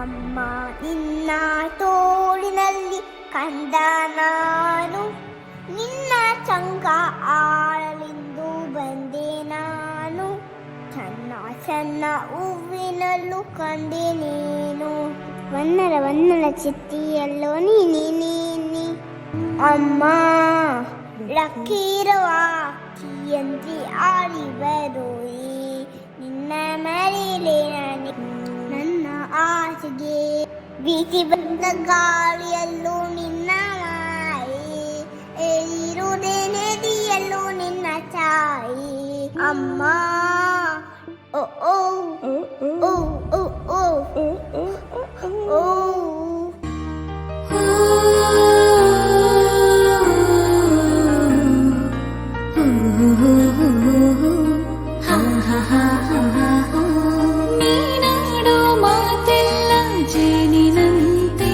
ಅಮ್ಮ ನಿನ್ನ ತೋಳಿನಲ್ಲಿ ಕಂಡ ನಾನು, ನಿನ್ನ ಚಂಗ ಆಳಲೆಂದು ಬಂದೆ ನಾನು, ಸಣ್ಣ ಸಣ್ಣ ಹೂವಿನಲ್ಲೂ ಕಂಡೆ ನೀನು, ವನ್ನರ ವನ್ನರ ಚಿತ್ತಿಯಲ್ಲೋ ನೀನಿ. ಅಮ್ಮ ಲಕ್ಕಿರುವ ಅಕ್ಕಿಯಂತೆ ಆಡಿ ಬರೋಯಿ, ನಿನ್ನ ಮರೆಯಲೇ ನನ್ನ ಆಸೆಗೆ, ಬೀಸಿ ಬಂದ ಗಾಳಿಯಲ್ಲೂ ನಿನ್ನ ಮಾಯೆ, ಏರಿರುವುದೇ ನದಿಯಲ್ಲೂ ನಿನ್ನ ಛಾಯೆ. ಅಮ್ಮ ಓ ಓ ಓ ಓ ಓ ಓ ನೀನಾಡೋ ಮಾತೆಲ್ಲ ಜೇನಿನಂತೆ,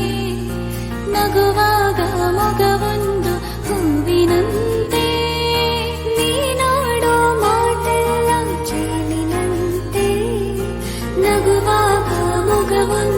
ನಗುವಾಗ ಮೊಗವೊಂದು ಹೂವಿನಂತೆ. ನೀನಾಡೋ ಮಾತೆಲ್ಲ ಜೇನಿನಂತೆ, ನಗುವಾಗ ಮೊಗವೊಂದು